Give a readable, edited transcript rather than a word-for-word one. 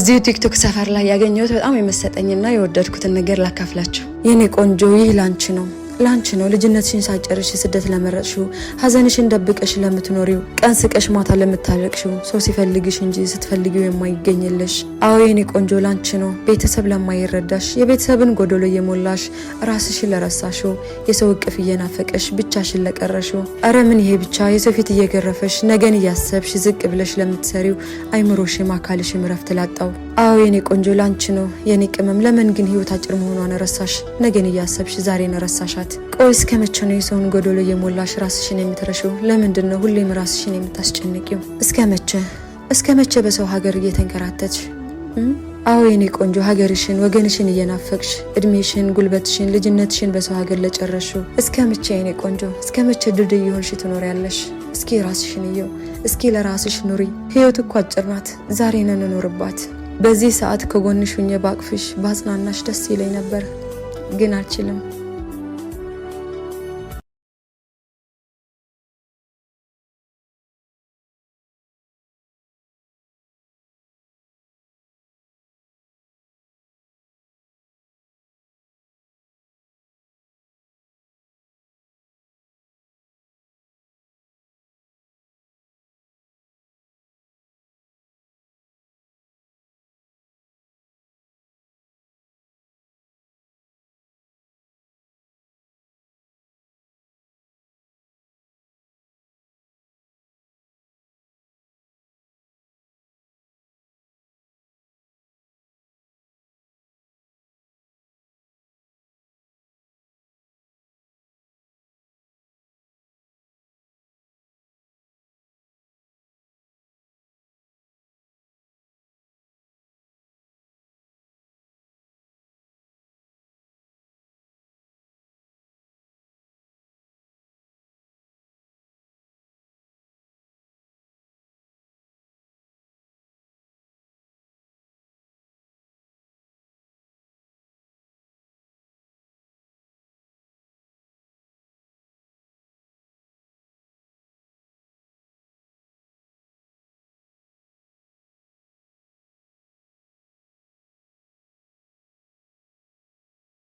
እዚህ ቲክቶክ ሰፈር ላይ ያገኘሁት በጣም የመሰጠኝና የወደድኩትን ነገር ላካፍላችሁ። የኔ ቆንጆ ይህ ላንቺ ነው ልጅነትሽን ሳጨርሽ ስደት ለመረጥሽው፣ ሀዘንሽን ደብቀሽ ለምትኖሪው፣ ቀን ስቀሽ ማታ ለምታለቅሽው፣ ሰው ሲፈልግሽ እንጂ ስትፈልጊው የማይገኝልሽ። አዎ የኔ ቆንጆ ላንቺ ነው ቤተሰብ ለማይረዳሽ፣ የቤተሰብን ጎዶሎ የሞላሽ፣ ራስሽን ለረሳሽው፣ የሰው እቅፍ እየናፈቀሽ ብቻሽን ለቀረሽው። አረ ምን ይሄ ብቻ የሰው ፊት እየገረፈሽ ነገን እያሰብሽ ዝቅ ብለሽ ለምትሰሪው፣ አይምሮሽም አካልሽም ረፍት ላጣው። አዎ የኔ ቆንጆ ላንቺ ነው የኔ ቅመም። ለምን ግን ህይወት አጭር መሆኗን ረሳሽ? ነገን እያሰብሽ ዛሬን ረሳሻት? ቆይ እስከ መቼ ነው የሰውን ጎዶሎ የሞላሽ ራስሽን የምትረሺው? ለምንድን ነው ሁሌም ራስሽን የምታስጨንቂው? እስከ መቼ በሰው ሀገር እየተንከራተትሽ? አዎ የኔ ቆንጆ ሀገርሽን ወገንሽን እየናፈቅሽ እድሜሽን ጉልበትሽን ልጅነትሽን በሰው ሀገር ለጨረሽው እስከ መቼ የኔ ቆንጆ እስከ መቼ ድልድይ የሆንሽ ትኖሪያለሽ? እስኪ ራስሽን እየው፣ እስኪ ለራስሽ ኑሪ። ህይወት እኮ አጭር ናት። ዛሬን እንኖርባት። በዚህ ሰዓት ከጎንሽ ሆኜ ባቅፍሽ ባጽናናሽ ደስ ይለኝ ነበር፣ ግን አልችልም።